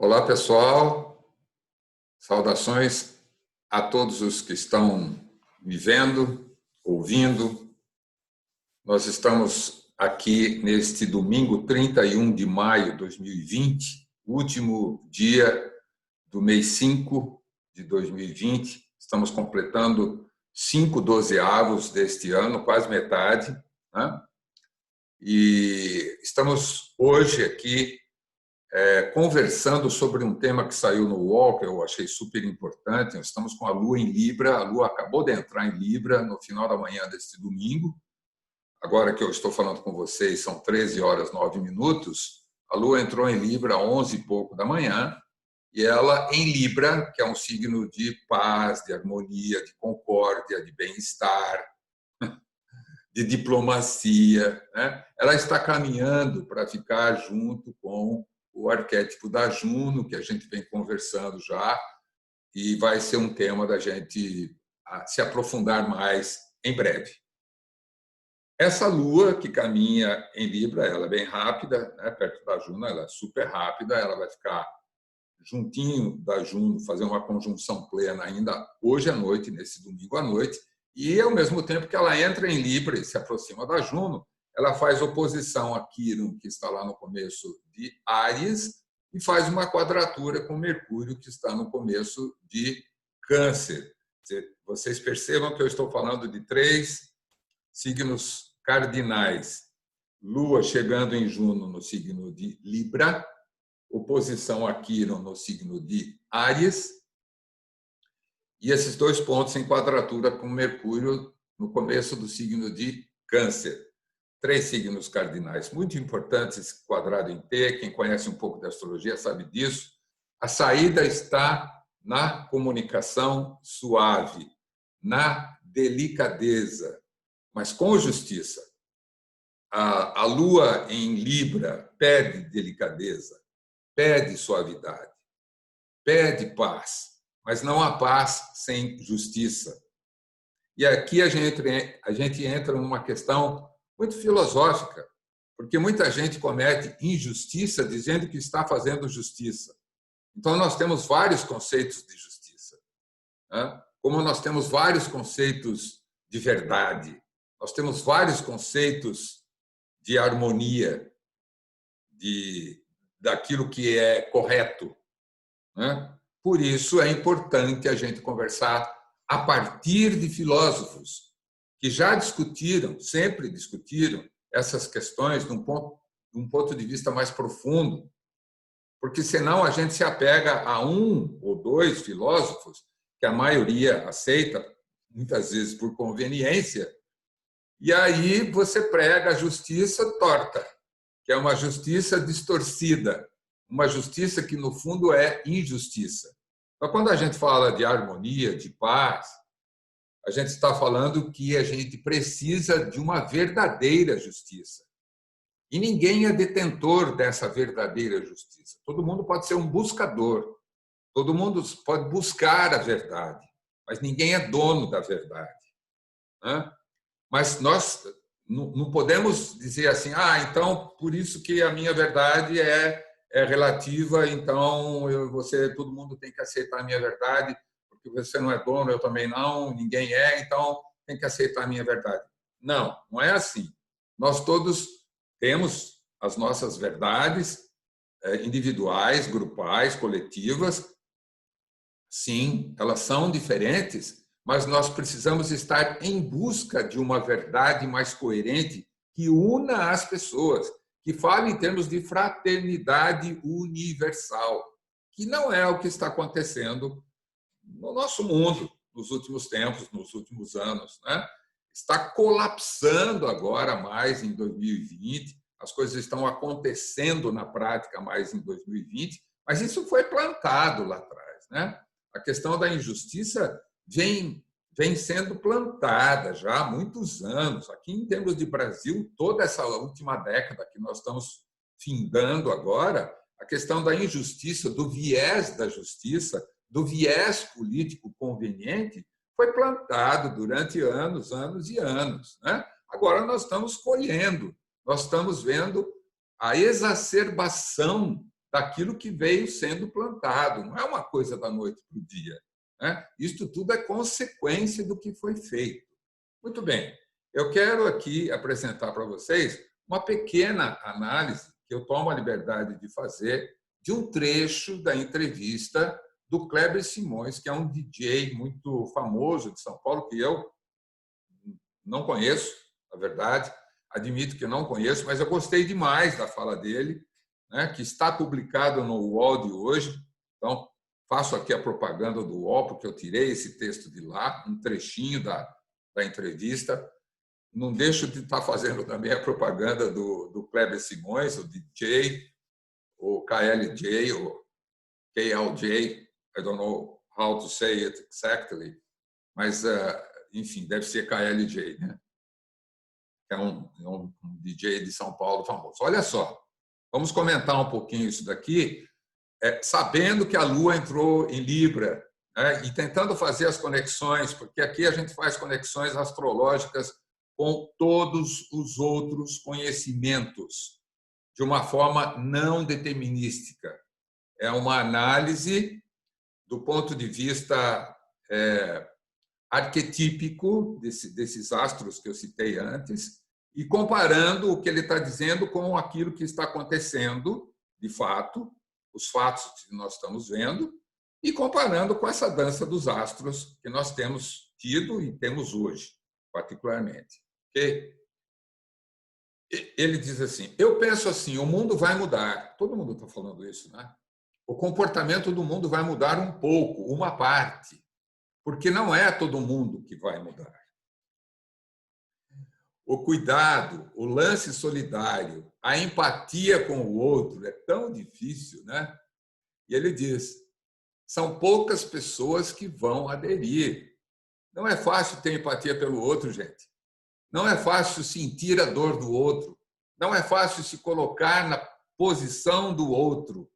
Olá, pessoal. Saudações a todos os que estão me vendo, ouvindo. Nós estamos aqui neste domingo 31 de maio de 2020, último dia do mês 5 de 2020. Estamos completando 5/12 deste ano, quase metade, né? E estamos hoje aqui conversando sobre um tema que saiu no UOL, que eu achei super importante. Nós estamos com a Lua em Libra. A Lua acabou de entrar em Libra no final da manhã deste domingo. Agora que eu estou falando com vocês, são 13h09. A Lua entrou em Libra às 11 e pouco da manhã, e ela em Libra, que é um signo de paz, de harmonia, de concórdia, de bem-estar, de diplomacia, né? Ela está caminhando para ficar junto com o arquétipo da Juno, que a gente vem conversando já, e vai ser um tema da gente se aprofundar mais em breve. Essa Lua que caminha em Libra, ela é bem rápida, né? Perto da Juno, ela é super rápida, ela vai ficar juntinho da Juno, fazer uma conjunção plena ainda hoje à noite, nesse domingo à noite, e ao mesmo tempo que ela entra em Libra e se aproxima da Juno, ela faz oposição a Quirón, que está lá no começo de Áries, e faz uma quadratura com Mercúrio, que está no começo de Câncer. Vocês percebam que eu estou falando de 3 signos cardinais. Lua chegando em Juno no signo de Libra, oposição a Quirón no signo de Áries, e esses 2 pontos em quadratura com Mercúrio no começo do signo de Câncer. 3 signos cardinais muito importantes quadrado em T. Quem conhece um pouco de astrologia sabe disso. A saída está na comunicação suave, na delicadeza, mas com justiça. A Lua em Libra pede delicadeza, pede suavidade, pede paz, mas não há paz sem justiça. E aqui a gente entra numa questão muito filosófica, porque muita gente comete injustiça dizendo que está fazendo justiça. Então, nós temos vários conceitos de justiça, né? Como nós temos vários conceitos de verdade, nós temos vários conceitos de harmonia, daquilo que é correto, né? Por isso é importante a gente conversar a partir de filósofos que já discutiram, sempre discutiram essas questões de um ponto de vista mais profundo, porque senão a gente se apega a 1 ou 2 filósofos que a maioria aceita, muitas vezes por conveniência, e aí você prega a justiça torta, que é uma justiça distorcida, uma justiça que, no fundo, é injustiça. Então, quando a gente fala de harmonia, de paz, a gente está falando que a gente precisa de uma verdadeira justiça. E ninguém é detentor dessa verdadeira justiça. Todo mundo pode ser um buscador, todo mundo pode buscar a verdade, mas ninguém é dono da verdade, né? Mas nós não podemos dizer assim, então, por isso que a minha verdade é relativa, então todo mundo tem que aceitar a minha verdade, porque você não é dono, eu também não, ninguém é, então tem que aceitar a minha verdade. Não, não é assim. Nós todos temos as nossas verdades individuais, grupais, coletivas. Sim, elas são diferentes, mas nós precisamos estar em busca de uma verdade mais coerente que una as pessoas, que fale em termos de fraternidade universal, que não é o que está acontecendo no nosso mundo nos últimos tempos, nos últimos anos, né? Está colapsando agora mais em 2020, as coisas estão acontecendo na prática mais em 2020, mas isso foi plantado lá atrás, né? A questão da injustiça vem sendo plantada já há muitos anos. Aqui, em termos de Brasil, toda essa última década que nós estamos findando agora, a questão da injustiça, do viés da justiça, do viés político conveniente, foi plantado durante anos, anos e anos, né? Agora nós estamos colhendo, nós estamos vendo a exacerbação daquilo que veio sendo plantado. Não é uma coisa da noite para o dia, né? Isto tudo é consequência do que foi feito. Muito bem, eu quero aqui apresentar para vocês uma pequena análise que eu tomo a liberdade de fazer de um trecho da entrevista do Kleber Simões, que é um DJ muito famoso de São Paulo, que eu não conheço, na verdade, admito que não conheço, mas eu gostei demais da fala dele, né, que está publicado no UOL de hoje. Então, faço aqui a propaganda do UOL, porque eu tirei esse texto de lá, um trechinho da entrevista. Não deixo de estar fazendo também a propaganda do Kleber Simões, o DJ, o KLJ, o KLJ, I don't know how to say it exactly, mas, enfim, deve ser KLJ, né? É um DJ de São Paulo famoso. Olha só, vamos comentar um pouquinho isso daqui, sabendo que a Lua entrou em Libra, né, e tentando fazer as conexões, porque aqui a gente faz conexões astrológicas com todos os outros conhecimentos, de uma forma não determinística. É uma análise do ponto de vista arquetípico desses astros que eu citei antes, e comparando o que ele está dizendo com aquilo que está acontecendo, de fato, os fatos que nós estamos vendo, e comparando com essa dança dos astros que nós temos tido e temos hoje, particularmente. Okay? Ele diz assim, eu penso assim, o mundo vai mudar. Todo mundo está falando isso, né? O comportamento do mundo vai mudar um pouco, uma parte, porque não é todo mundo que vai mudar. O cuidado, o lance solidário, a empatia com o outro é tão difícil, né? E ele diz, são poucas pessoas que vão aderir. Não é fácil ter empatia pelo outro, gente. Não é fácil sentir a dor do outro. Não é fácil se colocar na posição do outro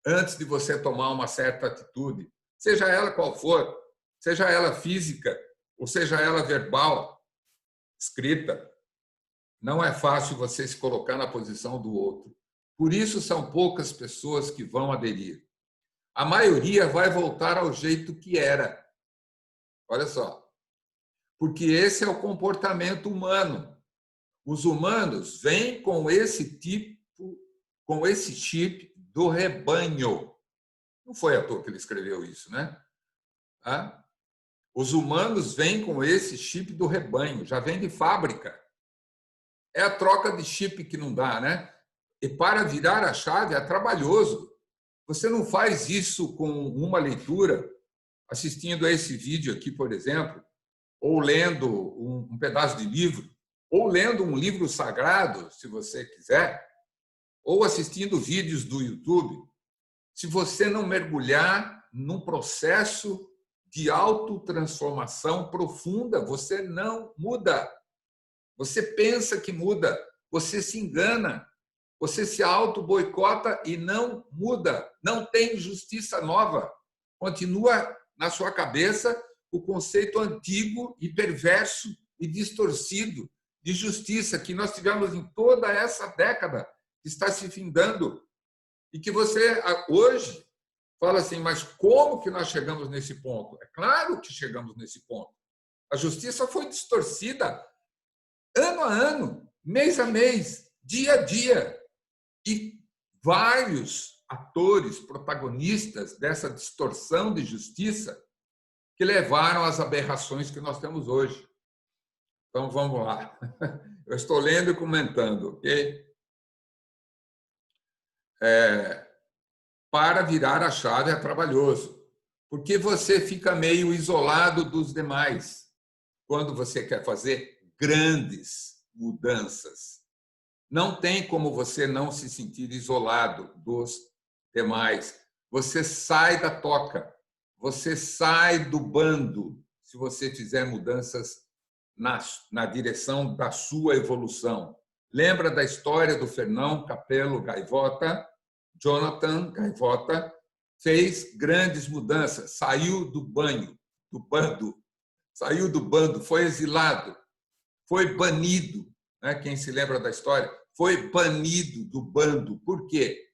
antes de você tomar uma certa atitude, seja ela qual for, seja ela física ou seja ela verbal, escrita. Não é fácil você se colocar na posição do outro. Por isso, são poucas pessoas que vão aderir. A maioria vai voltar ao jeito que era. Olha só. Porque esse é o comportamento humano. Os humanos vêm com esse chip do rebanho. Não foi à toa que ele escreveu isso, né? Os humanos vêm com esse chip do rebanho, já vem de fábrica. É a troca de chip que não dá, né? E para virar a chave é trabalhoso. Você não faz isso com uma leitura, assistindo a esse vídeo aqui, por exemplo, ou lendo um pedaço de livro, ou lendo um livro sagrado, se você quiser, ou assistindo vídeos do YouTube. Se você não mergulhar num processo de autotransformação profunda, você não muda. Você pensa que muda, você se engana, você se auto-boicota e não muda. Não tem justiça nova. Continua na sua cabeça o conceito antigo e perverso e distorcido de justiça que nós tivemos em toda essa década que está se findando e que você hoje fala assim, mas como que nós chegamos nesse ponto? É claro que chegamos nesse ponto. A justiça foi distorcida ano a ano, mês a mês, dia a dia. E vários atores, protagonistas dessa distorção de justiça que levaram às aberrações que nós temos hoje. Então, vamos lá. Eu estou lendo e comentando, ok? Para virar a chave é trabalhoso, porque você fica meio isolado dos demais quando você quer fazer grandes mudanças. Não tem como você não se sentir isolado dos demais. Você sai da toca, você sai do bando se você fizer mudanças na direção da sua evolução. Lembra da história do Fernão Capello Gaivota? Jonathan Gaivota fez grandes mudanças, saiu do bando, saiu do bando, foi exilado, foi banido. Quem se lembra da história? Foi banido do bando. Por quê?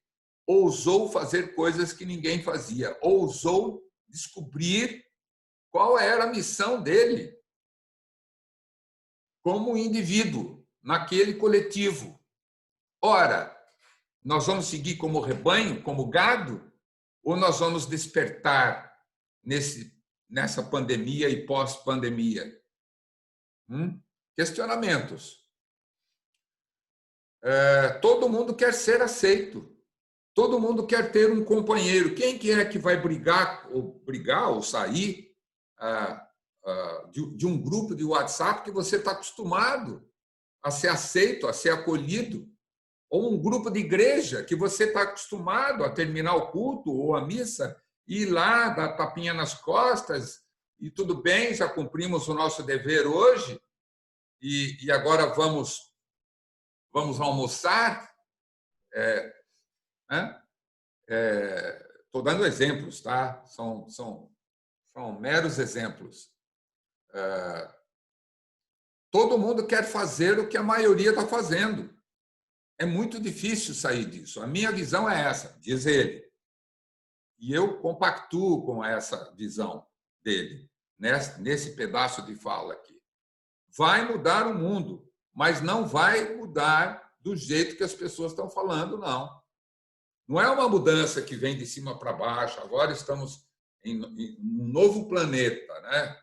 ousou fazer coisas que ninguém fazia, ousou descobrir qual era a missão dele como indivíduo, naquele coletivo. Ora, nós vamos seguir como rebanho, como gado, ou nós vamos despertar nessa pandemia e pós-pandemia? Questionamentos. Todo mundo quer ser aceito. Todo mundo quer ter um companheiro. Quem que é que vai brigar ou sair de um grupo de WhatsApp que você está acostumado a ser aceito, a ser acolhido? Ou um grupo de igreja que você está acostumado a terminar o culto ou a missa e ir lá, dar tapinha nas costas e tudo bem, já cumprimos o nosso dever hoje e agora vamos almoçar? Estou dando exemplos, tá? São meros exemplos. Todo mundo quer fazer o que a maioria está fazendo. É muito difícil sair disso. A minha visão é essa, diz ele. E eu compactuo com essa visão dele, nesse pedaço de fala aqui. Vai mudar o mundo, mas não vai mudar do jeito que as pessoas estão falando, não. Não é uma mudança que vem de cima para baixo. Agora estamos em um novo planeta, né?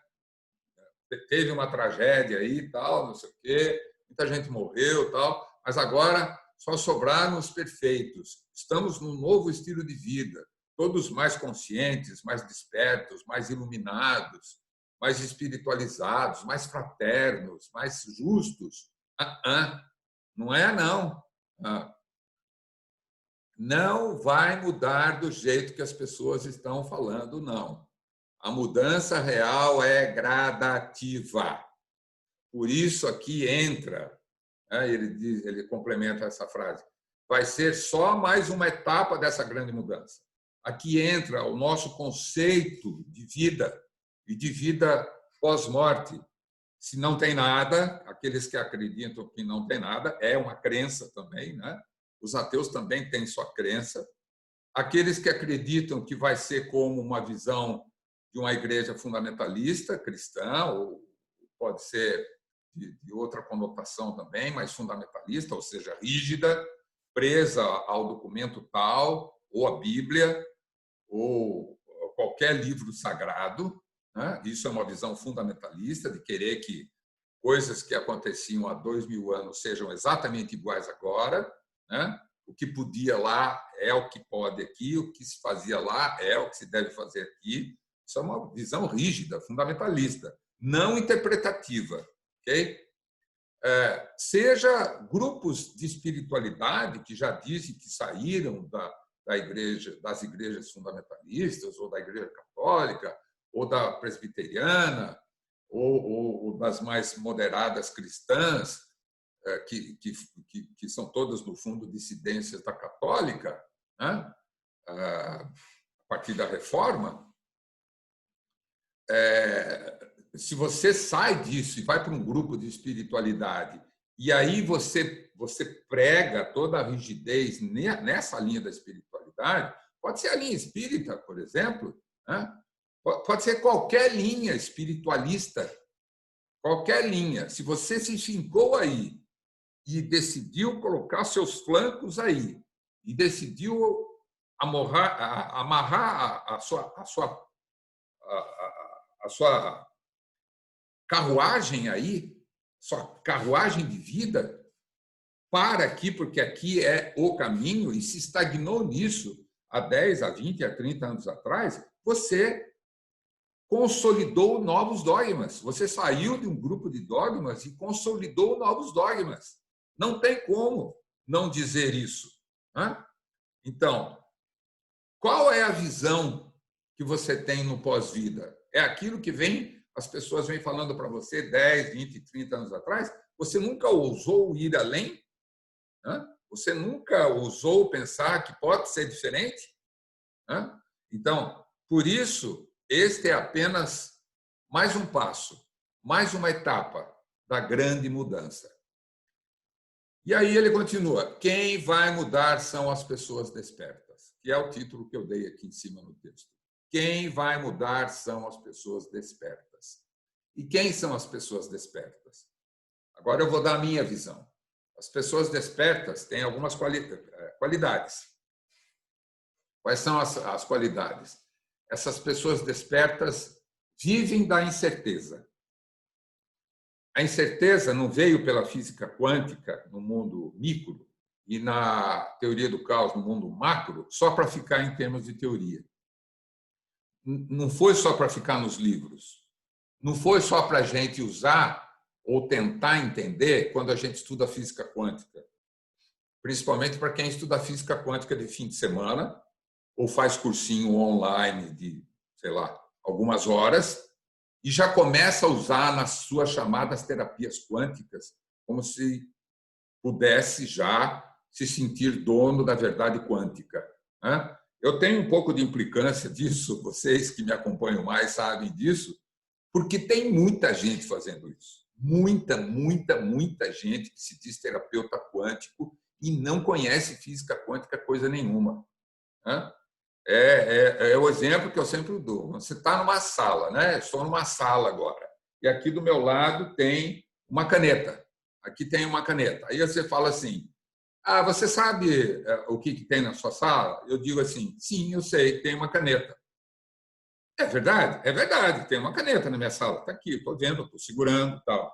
Teve uma tragédia aí e tal, não sei o quê, muita gente morreu e tal, mas agora só sobraram os perfeitos. Estamos num novo estilo de vida, todos mais conscientes, mais despertos, mais iluminados, mais espiritualizados, mais fraternos, mais justos. Não é, não. Não vai mudar do jeito que as pessoas estão falando, não. A mudança real é gradativa. Por isso aqui entra, ele complementa essa frase, vai ser só mais uma etapa dessa grande mudança. Aqui entra o nosso conceito de vida e de vida pós-morte. Se não tem nada, aqueles que acreditam que não tem nada, é uma crença também, né? Os ateus também têm sua crença. Aqueles que acreditam que vai ser como uma visão de uma igreja fundamentalista cristã, ou pode ser de outra conotação também, mas fundamentalista, ou seja, rígida, presa ao documento tal, ou a Bíblia, ou qualquer livro sagrado, né? Isso é uma visão fundamentalista, de querer que coisas que aconteciam há 2000 anos sejam exatamente iguais agora, né? O que podia lá é o que pode aqui, o que se fazia lá é o que se deve fazer aqui. Isso é uma visão rígida, fundamentalista, não interpretativa. Okay? Seja grupos de espiritualidade que já dizem que saíram das igrejas fundamentalistas, ou da igreja católica, ou da presbiteriana, ou das mais moderadas cristãs, que são todas, no fundo, dissidências da católica, né? A partir da reforma. Se você sai disso e vai para um grupo de espiritualidade e aí você prega toda a rigidez nessa linha da espiritualidade, pode ser a linha espírita, por exemplo, né? Pode ser qualquer linha espiritualista, qualquer linha. Se você se fincou aí e decidiu colocar seus flancos aí e decidiu amarrar a sua carruagem aí, sua carruagem de vida, para aqui, porque aqui é o caminho, e se estagnou nisso há 10, há 20, há 30 anos atrás, você consolidou novos dogmas. Você saiu de um grupo de dogmas e consolidou novos dogmas. Não tem como não dizer isso. Né? Então, qual é a visão que você tem no pós-vida? É aquilo que as pessoas vêm falando para você 10, 20, 30 anos atrás? Você nunca ousou ir além? Né? Você nunca ousou pensar que pode ser diferente? Né? Então, por isso, este é apenas mais um passo, mais uma etapa da grande mudança. E aí ele continua: quem vai mudar são as pessoas despertas. que é o título que eu dei aqui em cima no texto. Quem vai mudar são as pessoas despertas. E quem são as pessoas despertas? Agora eu vou dar a minha visão. As pessoas despertas têm algumas qualidades. Quais são as qualidades? Essas pessoas despertas vivem da incerteza. A incerteza não veio pela física quântica no mundo micro e na teoria do caos no mundo macro só para ficar em termos de teoria. Não foi só para ficar nos livros. Não foi só para a gente usar ou tentar entender quando a gente estuda física quântica. Principalmente para quem estuda física quântica de fim de semana ou faz cursinho online de, sei lá, algumas horas e já começa a usar nas suas chamadas terapias quânticas como se pudesse já se sentir dono da verdade quântica. Eu tenho um pouco de implicância disso, vocês que me acompanham mais sabem disso, porque tem muita gente fazendo isso. Muita gente que se diz terapeuta quântico e não conhece física quântica coisa nenhuma. É o exemplo que eu sempre dou. Você está numa sala, né? Estou numa sala agora, e aqui do meu lado tem uma caneta. Aqui tem uma caneta. Aí você fala assim, você sabe o que tem na sua sala? Eu digo assim, sim, eu sei, tem uma caneta. É verdade, tem uma caneta na minha sala, está aqui, estou vendo, estou segurando e tal.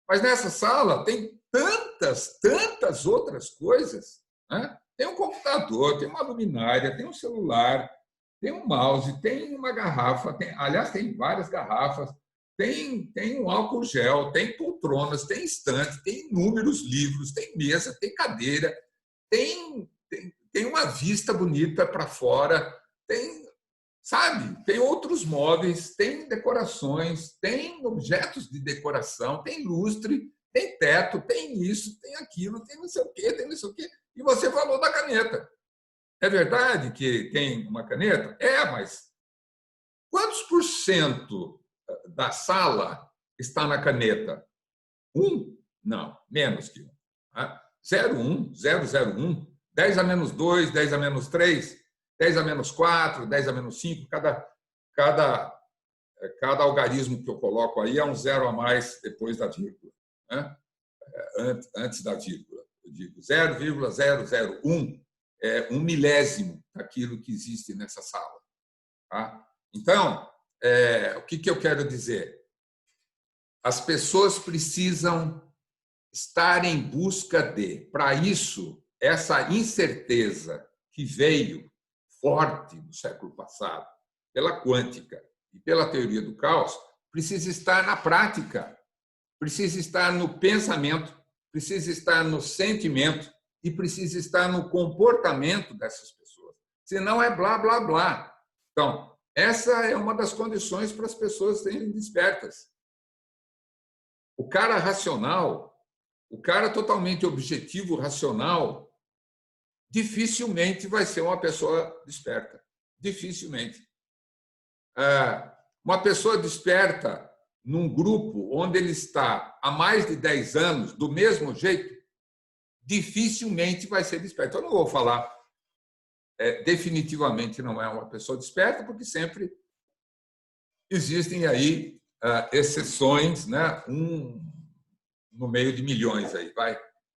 Mas nessa sala tem tantas outras coisas. Tem um computador, tem uma luminária, tem um celular, tem um mouse, tem uma garrafa, aliás, tem várias garrafas, tem um álcool gel, tem poltronas, tem estante, tem inúmeros livros, tem mesa, tem cadeira, tem uma vista bonita para fora, tem outros móveis, tem decorações, tem objetos de decoração, tem lustre, tem teto, tem isso, tem aquilo, tem não sei o quê, e você falou da caneta. É verdade que tem uma caneta? Mas quantos por cento da sala está na caneta? 1? Não, menos que 1. 0,1, 0,01, 10 a menos 2, 10 a menos 3, 10 a menos 4, 10 a menos 5, cada algarismo que eu coloco aí é um zero a mais depois da vírgula. Antes da vírgula. Eu digo 0,001 é 1/1000 daquilo que existe nessa sala. Então, o que eu quero dizer? As pessoas precisam estar em busca de, para isso, essa incerteza que veio forte no século passado pela quântica e pela teoria do caos, precisa estar na prática, precisa estar no pensamento, precisa estar no sentimento e precisa estar no comportamento dessas pessoas. Senão é blá, blá, blá. Então, essa é uma das condições para as pessoas serem despertas. O cara racional, o cara totalmente objetivo, racional, dificilmente vai ser uma pessoa desperta. Dificilmente. Uma pessoa desperta num grupo onde ele está há mais de 10 anos, do mesmo jeito, dificilmente vai ser desperto. Eu não vou falar definitivamente não é uma pessoa desperta, porque sempre existem aí exceções, né? No meio de milhões aí,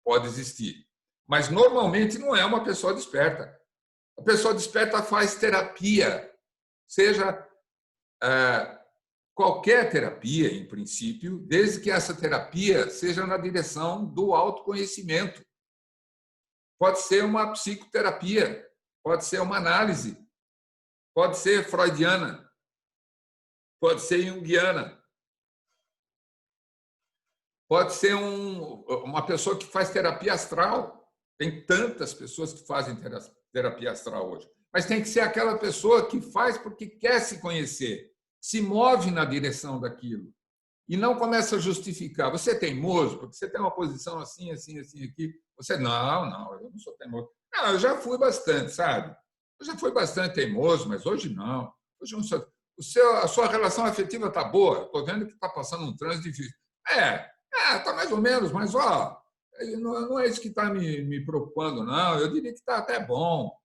pode existir. Mas normalmente não é uma pessoa desperta. A pessoa desperta faz terapia, seja qualquer terapia, em princípio, desde que essa terapia seja na direção do autoconhecimento. Pode ser uma psicoterapia, pode ser uma análise, pode ser freudiana, pode ser junguiana, pode ser uma pessoa que faz terapia astral. Tem tantas pessoas que fazem terapia astral hoje. Mas tem que ser aquela pessoa que faz porque quer se conhecer, se move na direção daquilo e não começa a justificar. Você é teimoso porque você tem uma posição assim, assim, assim aqui. Você, não, eu não sou teimoso. Não, eu já fui bastante, sabe? Eu já fui bastante teimoso, mas hoje não. Hoje não sou. A sua relação afetiva está boa. Estou vendo que está passando um trânsito difícil. Está mais ou menos, mas não é isso que está me preocupando, não. Eu diria que está até bom.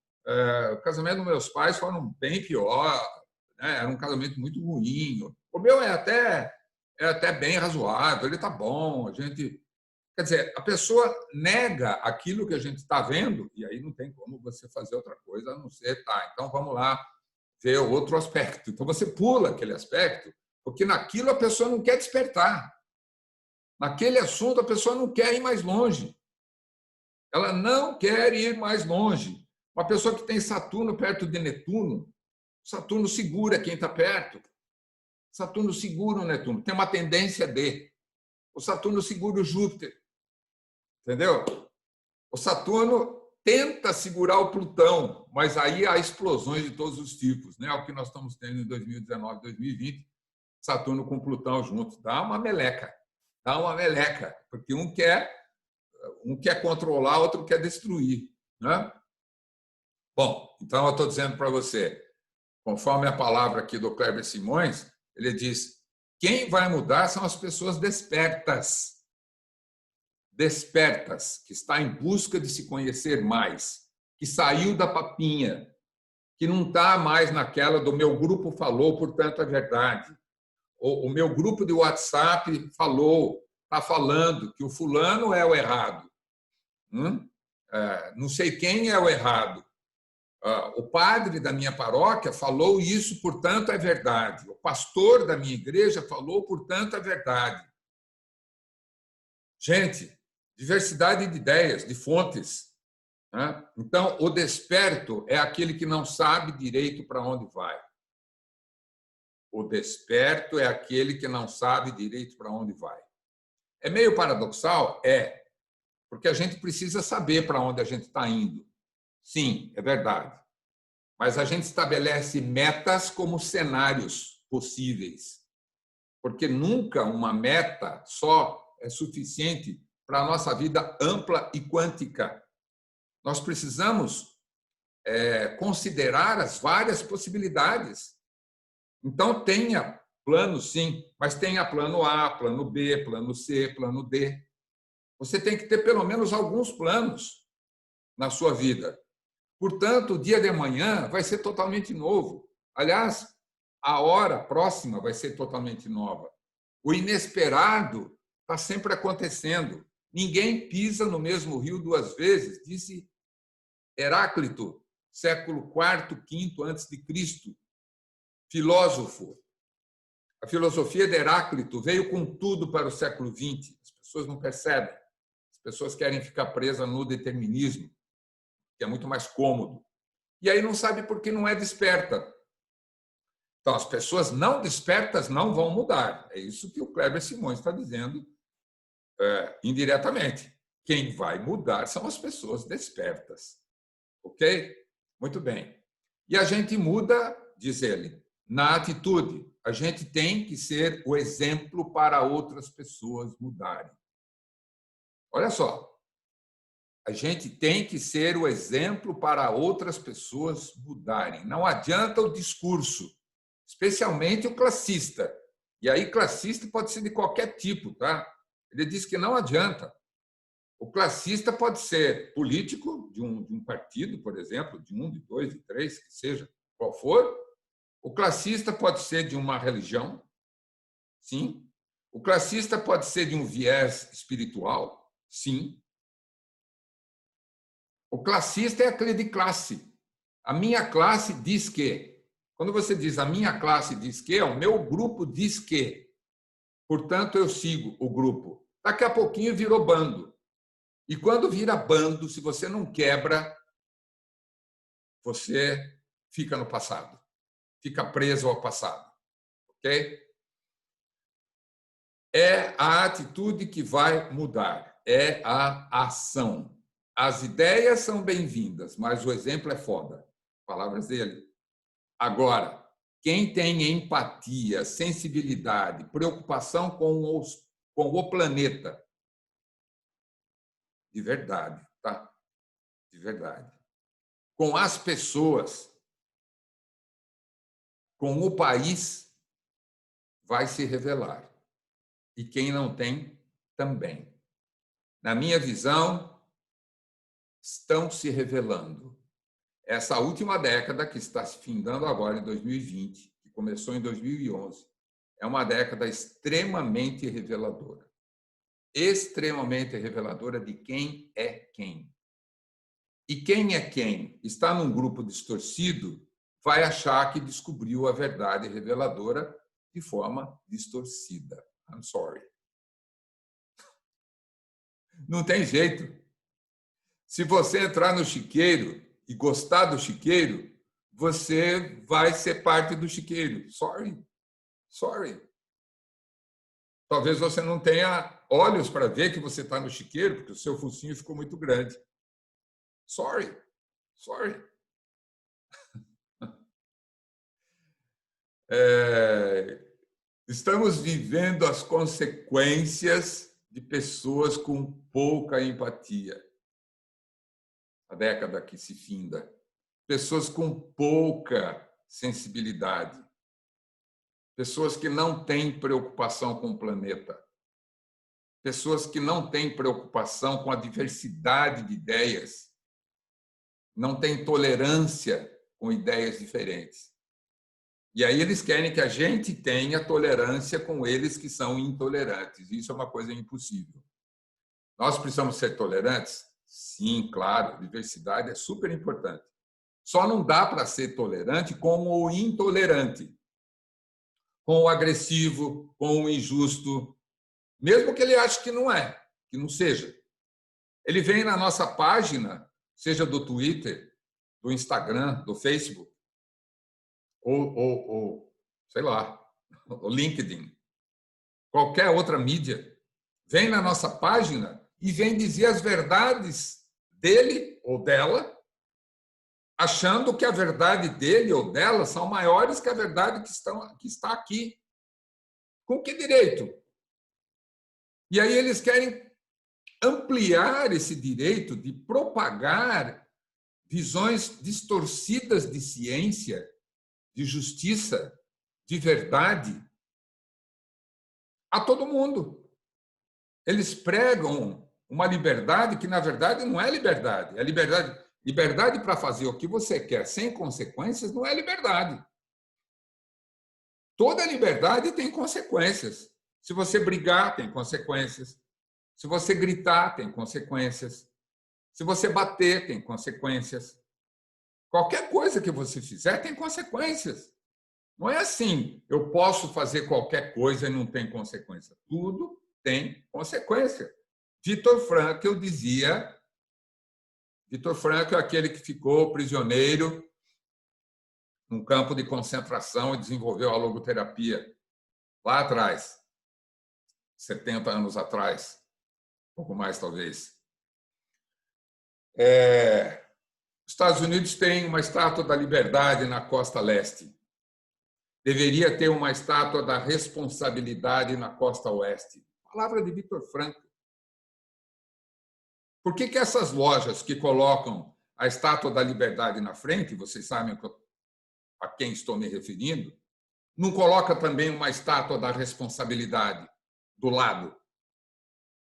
O casamento dos meus pais foram bem pior, né? Era um casamento muito ruim. O meu é até bem razoável, ele está bom. A gente, quer dizer, a pessoa nega aquilo que a gente está vendo e aí não tem como você fazer outra coisa a não ser, tá, então vamos lá ver outro aspecto. Então você pula aquele aspecto, porque naquilo a pessoa não quer despertar. Naquele assunto a pessoa não quer ir mais longe. Ela não quer ir mais longe. Uma pessoa que tem Saturno perto de Netuno, Saturno segura quem está perto. Saturno segura o Netuno. Tem uma tendência de. O Saturno segura o Júpiter. Entendeu? O Saturno tenta segurar o Plutão, mas aí há explosões de todos os tipos, né? O que nós estamos tendo em 2019, 2020, Saturno com Plutão juntos. Dá uma meleca. Dá uma meleca. Porque um quer controlar, outro quer destruir, né? Bom, então eu estou dizendo para você, conforme a palavra aqui do Kleber Simões, ele diz: quem vai mudar são as pessoas despertas. Despertas, que está em busca de se conhecer mais, que saiu da papinha, que não está mais naquela do meu grupo falou, portanto é verdade. O meu grupo de WhatsApp falou, está falando que o fulano é o errado. Não sei quem é o errado. O padre da minha paróquia falou isso, portanto é verdade. O pastor da minha igreja falou, portanto é verdade. Gente, diversidade de ideias, de fontes. Então, o desperto é aquele que não sabe direito para onde vai. O desperto é aquele que não sabe direito para onde vai. É meio paradoxal? É, porque a gente precisa saber para onde a gente está indo. Sim, é verdade. Mas a gente estabelece metas como cenários possíveis, porque nunca uma meta só é suficiente para a nossa vida ampla e quântica. Nós precisamos considerar as várias possibilidades. Então, tenha plano, sim, mas tenha plano A, plano B, plano C, plano D. Você tem que ter pelo menos alguns planos na sua vida. Portanto, o dia de amanhã vai ser totalmente novo. Aliás, a hora próxima vai ser totalmente nova. O inesperado está sempre acontecendo. Ninguém pisa no mesmo rio duas vezes, disse Heráclito, século IV, V antes de Cristo, filósofo. A filosofia de Heráclito veio com tudo para o século XX. As pessoas não percebem. As pessoas querem ficar presas no determinismo, que é muito mais cômodo. E aí não sabe por que não é desperta. Então, as pessoas não despertas não vão mudar. É isso que o Kleber Simões está dizendo indiretamente. Quem vai mudar são as pessoas despertas. Ok? Muito bem. E a gente muda, diz ele, na atitude. A gente tem que ser o exemplo para outras pessoas mudarem. Olha só. A gente tem que ser o exemplo para outras pessoas mudarem. Não adianta o discurso, especialmente o classista. E aí, classista pode ser de qualquer tipo, tá? Ele diz que não adianta. O classista pode ser político de um partido, por exemplo, de um, de dois, de três, que seja qual for. O classista pode ser de uma religião, sim. O classista pode ser de um viés espiritual, sim. O classista é aquele de classe. A minha classe diz que. Quando você diz a minha classe diz que, o meu grupo diz que. Portanto, eu sigo o grupo. Daqui a pouquinho virou bando. E quando vira bando, se você não quebra, você fica no passado. Fica preso ao passado. Ok? É a atitude que vai mudar. É a ação. As ideias são bem-vindas, mas o exemplo é foda. Palavras dele. Agora, quem tem empatia, sensibilidade, preocupação com o planeta, de verdade, tá? De verdade. Com as pessoas, com o país, vai se revelar. E quem não tem, também. Na minha visão, estão se revelando. essa última década que está se findando agora, em 2020, que começou em 2011, é uma década extremamente reveladora. Extremamente reveladora de quem é quem. E quem é quem está num grupo distorcido vai achar que descobriu a verdade reveladora de forma distorcida. I'm sorry. Não tem jeito. Se você entrar no chiqueiro e gostar do chiqueiro, você vai ser parte do chiqueiro. Sorry. Sorry. Talvez você não tenha olhos para ver que você está no chiqueiro, porque o seu focinho ficou muito grande. Sorry. Sorry. Estamos vivendo as consequências de pessoas com pouca empatia. A década que se finda. Pessoas com pouca sensibilidade. Pessoas que não têm preocupação com o planeta. Pessoas que não têm preocupação com a diversidade de ideias. Não têm tolerância com ideias diferentes. E aí eles querem que a gente tenha tolerância com eles que são intolerantes. Isso é uma coisa impossível. Nós precisamos ser tolerantes? Sim, claro. Diversidade é super importante. Só não dá para ser tolerante com o intolerante, com o agressivo, com o injusto, mesmo que ele ache que não é, que não seja. Ele vem na nossa página, seja do Twitter, do Instagram, do Facebook, ou sei lá, o LinkedIn, qualquer outra mídia, vem na nossa página e vem dizer as verdades dele ou dela, achando que a verdade dele ou dela são maiores que a verdade que está aqui. Com que direito? E aí eles querem ampliar esse direito de propagar visões distorcidas de ciência, de justiça, de verdade, a todo mundo. Eles pregam uma liberdade que, na verdade, não é liberdade. É liberdade para fazer o que você quer sem consequências não é liberdade. Toda liberdade tem consequências. Se você brigar, tem consequências. Se você gritar, tem consequências. Se você bater, tem consequências. Qualquer coisa que você fizer tem consequências. Não é assim, eu posso fazer qualquer coisa e não tem consequência. Tudo tem consequência. Viktor Frankl dizia, Viktor Frankl é aquele que ficou prisioneiro num campo de concentração e desenvolveu a logoterapia lá atrás, 70 anos atrás, pouco mais talvez. Os Estados Unidos têm uma estátua da liberdade na costa leste. Deveria ter uma estátua da responsabilidade na costa oeste. Palavra de Viktor Frankl. Por que essas lojas que colocam a estátua da liberdade na frente, vocês sabem a quem estou me referindo, não coloca também uma estátua da responsabilidade do lado?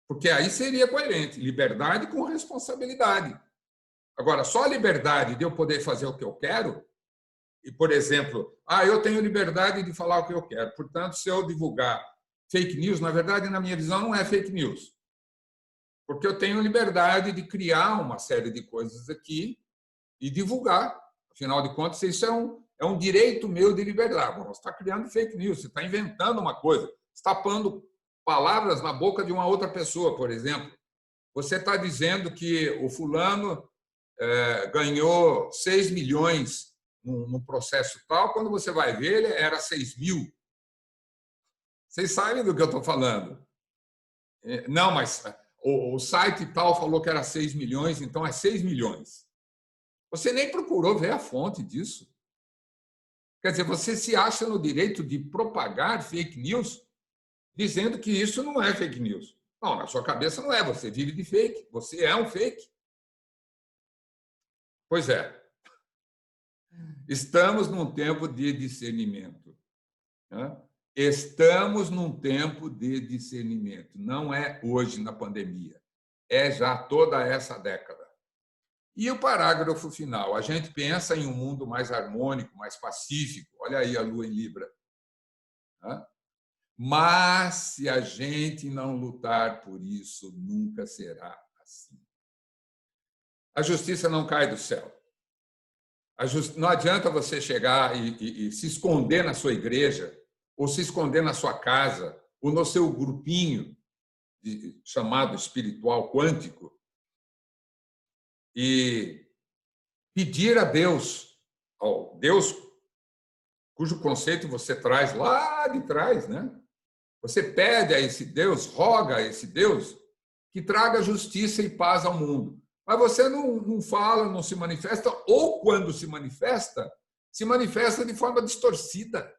Porque aí seria coerente, liberdade com responsabilidade. Agora, só a liberdade de eu poder fazer o que eu quero, e, por exemplo, eu tenho liberdade de falar o que eu quero, portanto, se eu divulgar fake news, na verdade, na minha visão, não é fake news, porque eu tenho liberdade de criar uma série de coisas aqui e divulgar. Afinal de contas, isso é um direito meu de liberdade. Você está criando fake news, você está inventando uma coisa, você está pondo palavras na boca de uma outra pessoa, por exemplo. Você está dizendo que o fulano ganhou 6 milhões no processo tal, quando você vai ver, ele era 6 mil. Vocês sabem do que eu estou falando. Não, mas o site tal falou que era 6 milhões, então é 6 milhões. Você nem procurou ver a fonte disso. Quer dizer, você se acha no direito de propagar fake news dizendo que isso não é fake news. Não, na sua cabeça não é, você vive de fake, você é um fake. Pois é. Estamos num tempo de discernimento. Né? Estamos num tempo de discernimento. Não é hoje na pandemia. É já toda essa década. E o parágrafo final, a gente pensa em um mundo mais harmônico, mais pacífico. Olha aí a Lua em Libra. Mas, se a gente não lutar por isso, nunca será assim. A justiça não cai do céu. Não adianta você chegar e se esconder na sua igreja, ou se esconder na sua casa, ou no seu grupinho chamado espiritual quântico, e pedir a Deus, ao Deus cujo conceito você traz lá de trás, né? Você pede a esse Deus, roga a esse Deus que traga justiça e paz ao mundo. Mas você não fala, não se manifesta, ou quando se manifesta de forma distorcida.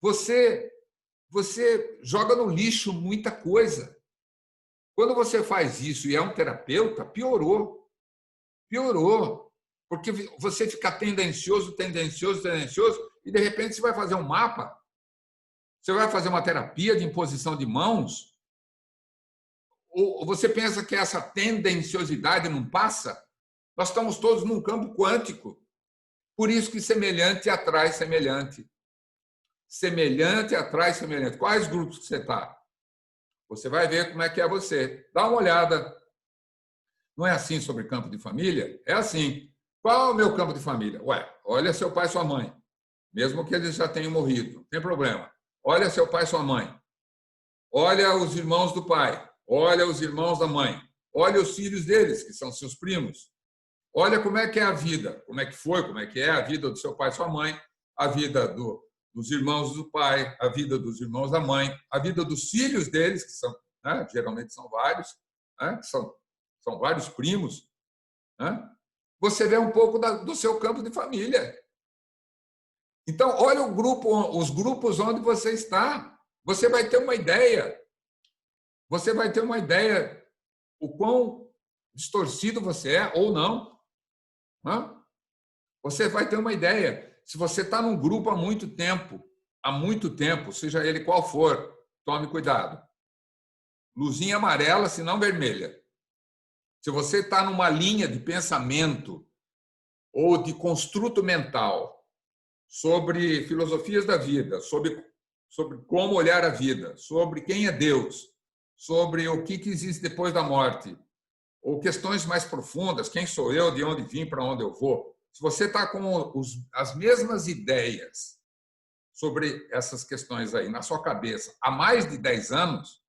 Você joga no lixo muita coisa. Quando você faz isso e é um terapeuta, piorou. Porque você fica tendencioso, e de repente você vai fazer um mapa, você vai fazer uma terapia de imposição de mãos, ou você pensa que essa tendenciosidade não passa? Nós estamos todos num campo quântico. Por isso que semelhante atrai semelhante. Semelhante atrai semelhante. Quais grupos você está? Você vai ver como é que é você. Dá uma olhada. Não é assim sobre campo de família? É assim. Qual é o meu campo de família? Ué, olha seu pai e sua mãe. Mesmo que eles já tenham morrido, não tem problema. Olha seu pai e sua mãe. Olha os irmãos do pai. Olha os irmãos da mãe. Olha os filhos deles, que são seus primos. Olha como é que é a vida, como é que foi, como é que é a vida do seu pai e sua mãe, a vida dos irmãos do pai, a vida dos irmãos da mãe, a vida dos filhos deles, que são, né, geralmente são vários, né, que são vários primos. Né? Você vê um pouco do seu campo de família. Então, olha os grupos onde você está. Você vai ter uma ideia. Você vai ter uma ideia o quão distorcido você é ou não. Você vai ter uma ideia. Se você está num grupo há muito tempo, seja ele qual for, tome cuidado. Luzinha amarela, se não vermelha. Se você está numa linha de pensamento ou de construto mental sobre filosofias da vida, sobre como olhar a vida, sobre quem é Deus, sobre o que existe depois da morte, ou questões mais profundas, quem sou eu, de onde vim, para onde eu vou. Se você está com as mesmas ideias sobre essas questões aí na sua cabeça há mais de 10 anos,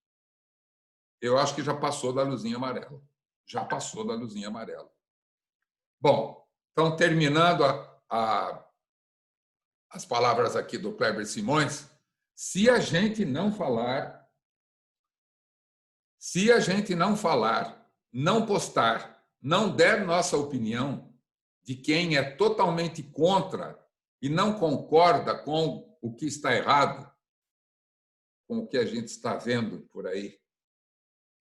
eu acho que já passou da luzinha amarela. Já passou da luzinha amarela. Bom, então, terminando as palavras aqui do Kleber Simões, se a gente não falar, não postar, não der nossa opinião de quem é totalmente contra e não concorda com o que está errado, com o que a gente está vendo por aí,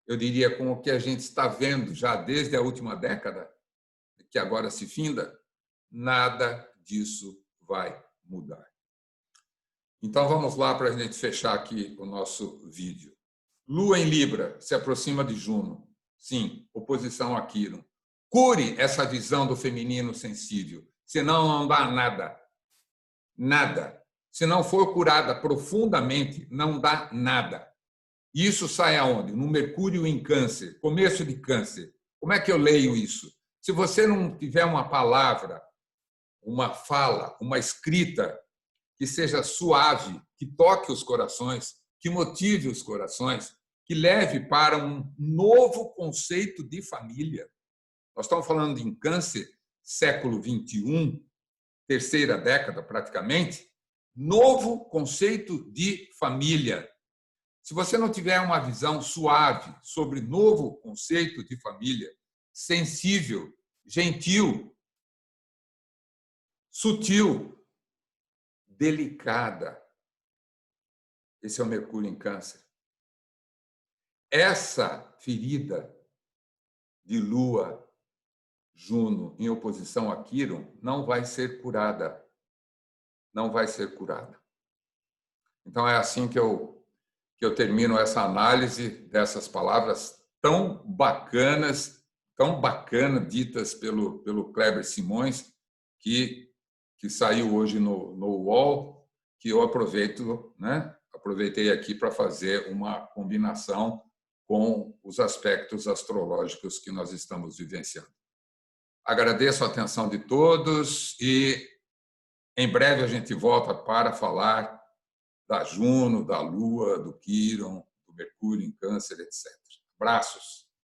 eu diria com o que a gente está vendo já desde a última década, que agora se finda, nada disso vai mudar. Então, vamos lá para a gente fechar aqui o nosso vídeo. Lua em Libra se aproxima de Juno. Sim, oposição a Quirón. Cure essa visão do feminino sensível, senão não dá nada. Nada. Se não for curada profundamente, não dá nada. E isso sai aonde? No Mercúrio em Câncer, começo de Câncer. Como é que eu leio isso? Se você não tiver uma palavra, uma fala, uma escrita que seja suave, que toque os corações, que motive os corações, que leve para um novo conceito de família. Nós estamos falando em Câncer, século XXI, terceira década praticamente, novo conceito de família. Se você não tiver uma visão suave sobre novo conceito de família, sensível, gentil, sutil, delicada, esse é o Mercúrio em Câncer. Essa ferida de Lua, Juno, em oposição a Quirón, não vai ser curada. Não vai ser curada. Então, é assim que eu termino essa análise dessas palavras tão bacanas, tão bacana ditas pelo Kleber Simões, que saiu hoje no UOL, que eu aproveito, né? Aproveitei aqui para fazer uma combinação com os aspectos astrológicos que nós estamos vivenciando. Agradeço a atenção de todos e em breve a gente volta para falar da Juno, da Lua, do Quíron, do Mercúrio em Câncer, etc. Abraços.